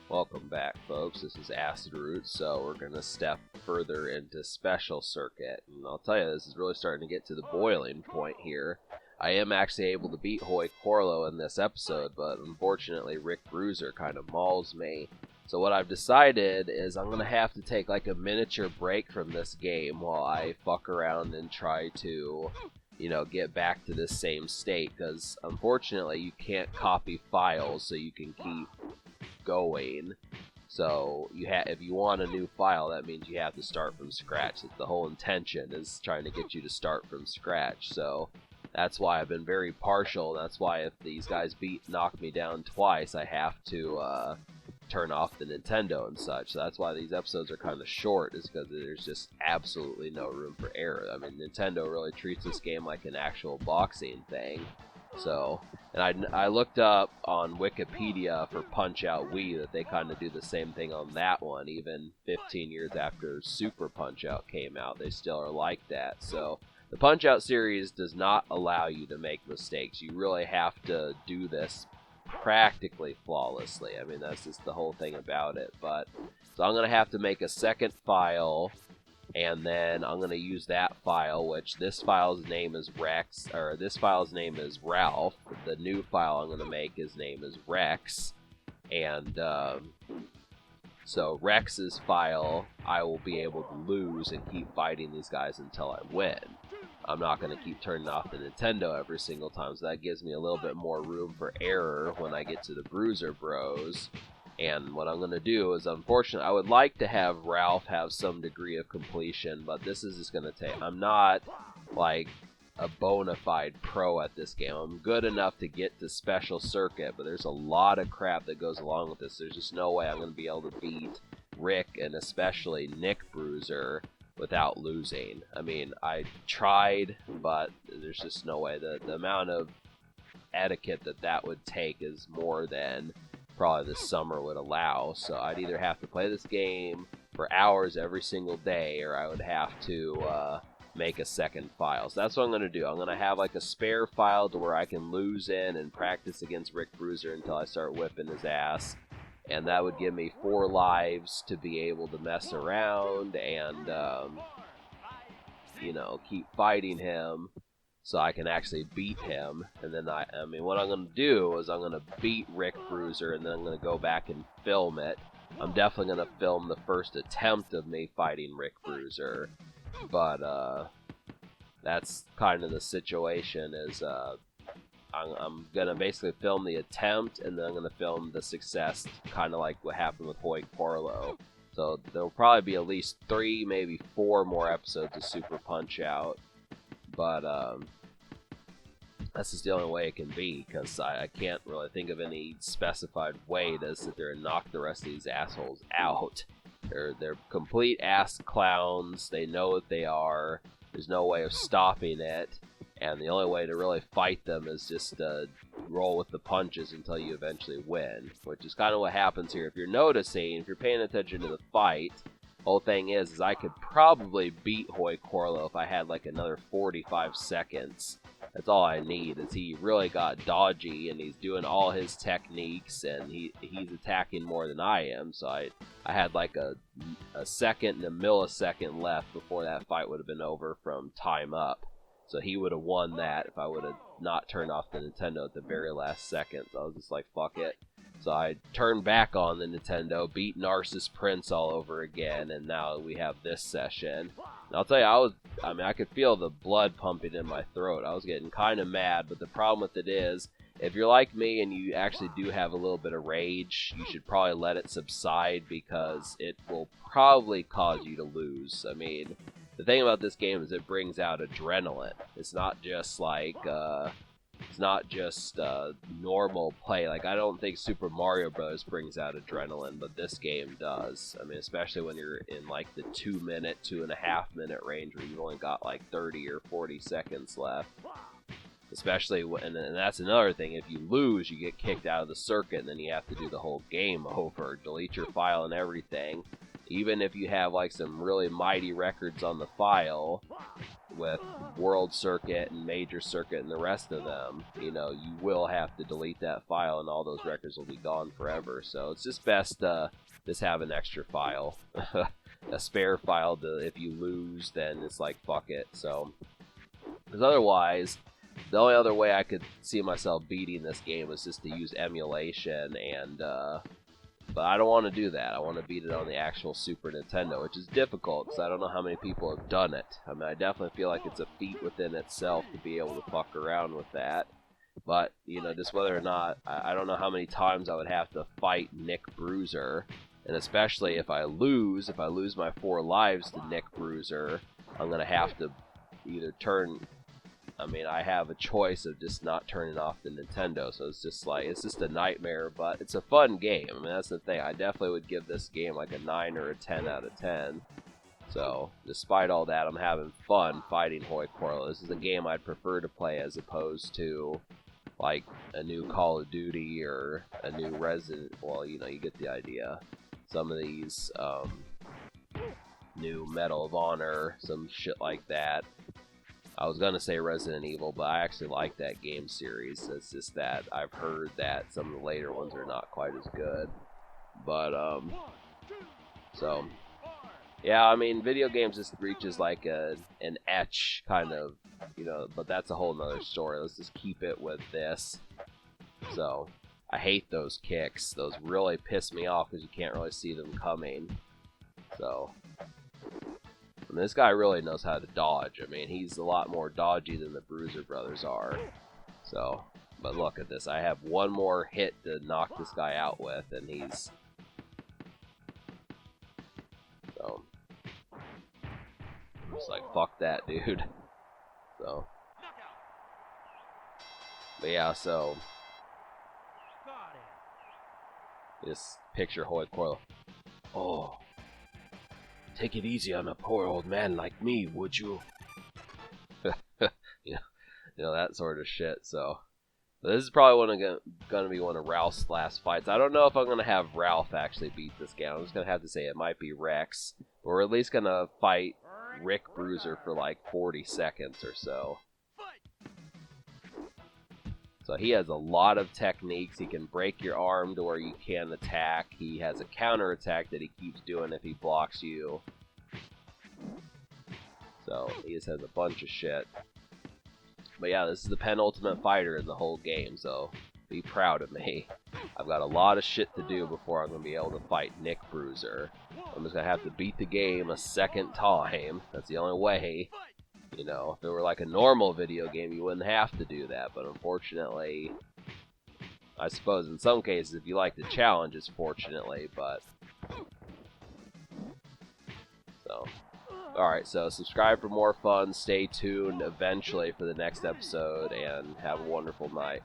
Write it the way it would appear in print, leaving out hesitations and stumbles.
Welcome back, folks. This is Acid Root, so we're going to step further into Special Circuit. And I'll tell you, this is really starting to get to the boiling point here. I am actually able to beat Hoy Corlo in this episode, but unfortunately Rick Bruiser kind of mauls me. So what I've decided is I'm going to have to take like a miniature break from this game while I fuck around and try to, get back to this same state. Because unfortunately you can't copy files so you can keep going. So if you want a new file, that means you have to start from scratch. The whole intention is trying to get you to start from scratch. So that's why I've been very partial. That's why if these guys knock me down twice, I have to turn off the Nintendo and such. So that's why these episodes are kind of short, is because there's just absolutely no room for error. I mean, Nintendo really treats this game like an actual boxing thing. So, and I looked up on Wikipedia for Punch-Out Wii that they kind of do the same thing on that one. Even 15 years after Super Punch-Out came out, they still are like that. So the Punch-Out series does not allow you to make mistakes. You really have to do this practically flawlessly. I mean, that's just the whole thing about it. But so I'm going to have to make a second file, and then I'm going to use that file, which this file's name is Rex, or this file's name is Ralph. The new file I'm going to make, his name is Rex. And so Rex's file, I will be able to lose and keep fighting these guys until I win. I'm not going to keep turning off the Nintendo every single time, so that gives me a little bit more room for error when I get to the Bruiser Bros. And what I'm going to do is, unfortunately, I would like to have Ralph have some degree of completion, but this is just going to take... I'm not, like, a bona fide pro at this game. I'm good enough to get to Special Circuit, but there's a lot of crap that goes along with this. There's just no way I'm going to be able to beat Rick, and especially Nick Bruiser, without losing. I mean, I tried, but there's just no way. The amount of etiquette that would take is more than probably this summer would allow. So I'd either have to play this game for hours every single day, or I would have to make a second file. So that's what I'm going to do. I'm going to have like a spare file to where I can lose in and practice against Rick Bruiser until I start whipping his ass. And that would give me 4 lives to be able to mess around and, keep fighting him so I can actually beat him. And then, I mean, what I'm going to do is I'm going to beat Rick Bruiser, and then I'm going to go back and film it. I'm definitely going to film the first attempt of me fighting Rick Bruiser. But that's kind of the situation, is I'm going to basically film the attempt, and then I'm going to film the success, kind of like what happened with Hoy Corlo. So there'll probably be at least 3, maybe 4 more episodes of Super Punch-Out. But that's just the only way it can be, because I can't really think of any specified way to sit there and knock the rest of these assholes out. They're complete ass clowns. They know what they are. There's no way of stopping it. And the only way to really fight them is just roll with the punches until you eventually win, which is kind of what happens here. If you're noticing, if you're paying attention to the fight, the whole thing is I could probably beat Hoy Corlo if I had like another 45 seconds. That's all I need, is he really got dodgy, and he's doing all his techniques, and he's attacking more than I am. So I had like a second and a millisecond left before that fight would have been over from time up. So he would have won that if I would have not turned off the Nintendo at the very last second. So I was just like, fuck it. So I turned back on the Nintendo, beat Narcissus Prince all over again, and now we have this session. And I'll tell you, I could feel the blood pumping in my throat. I was getting kind of mad, but the problem with it is, if you're like me and you actually do have a little bit of rage, you should probably let it subside, because it will probably cause you to lose. I mean, the thing about this game is it brings out adrenaline. It's not just like, normal play. Like, I don't think Super Mario Bros. Brings out adrenaline, but this game does. I mean, especially when you're in like the 2-minute, 2.5-minute range where you've only got like 30 or 40 seconds left. Especially when, and that's another thing, if you lose, you get kicked out of the circuit, and then you have to do the whole game over, delete your file and everything. Even if you have like some really mighty records on the file, with World Circuit and Major Circuit and the rest of them, you know, you will have to delete that file and all those records will be gone forever. So it's just best to just have an extra file, a spare file to, if you lose, then it's like, fuck it. So, because otherwise, the only other way I could see myself beating this game is just to use emulation, and but I don't want to do that. I want to beat it on the actual Super Nintendo, which is difficult because I don't know how many people have done it. I mean, I definitely feel like it's a feat within itself to be able to fuck around with that. But, you know, just whether or not, I don't know how many times I would have to fight Nick Bruiser. And especially if I lose my 4 lives to Nick Bruiser, I'm going to have to either turn... I mean, I have a choice of just not turning off the Nintendo, so it's just like, it's just a nightmare, but it's a fun game. I mean, that's the thing. I definitely would give this game like a 9 or a 10 out of 10. So, despite all that, I'm having fun fighting Hoi Corla. This is a game I'd prefer to play as opposed to, like, a new Call of Duty or a new Resident... Well, you know, you get the idea. Some of these, new Medal of Honor, some shit like that. I was going to say Resident Evil, but I actually like that game series. It's just that I've heard that some of the later ones are not quite as good. But, so, yeah, I mean, video games just reaches like an etch kind of, you know, but that's a whole nother story. Let's just keep it with this. So, I hate those kicks. Those really piss me off because you can't really see them coming. So... And this guy really knows how to dodge. I mean, he's a lot more dodgy than the Bruiser Brothers are. So, but look at this. I have one more hit to knock this guy out with, and he's... So... I'm just like, fuck that, dude. So... But yeah, so... Just picture Hoi Corla. Oh... Take it easy on a poor old man like me, would you? you know, that sort of shit. So, but this is probably going to be one of Ralph's last fights. I don't know if I'm going to have Ralph actually beat this game. I'm just going to have to say it might be Rex. But we're at least going to fight Rick Bruiser for like 40 seconds or so. So he has a lot of techniques. He can break your arm to where you can attack. He has a counter attack that he keeps doing if he blocks you. So he just has a bunch of shit. But yeah, this is the penultimate fighter in the whole game, so be proud of me. I've got a lot of shit to do before I'm going to be able to fight Nick Bruiser. I'm just going to have to beat the game a second time. That's the only way. You know, if it were like a normal video game, you wouldn't have to do that. But unfortunately, I suppose in some cases, if you like the challenge, it's fortunately. But so, alright, so subscribe for more fun. Stay tuned eventually for the next episode, and have a wonderful night.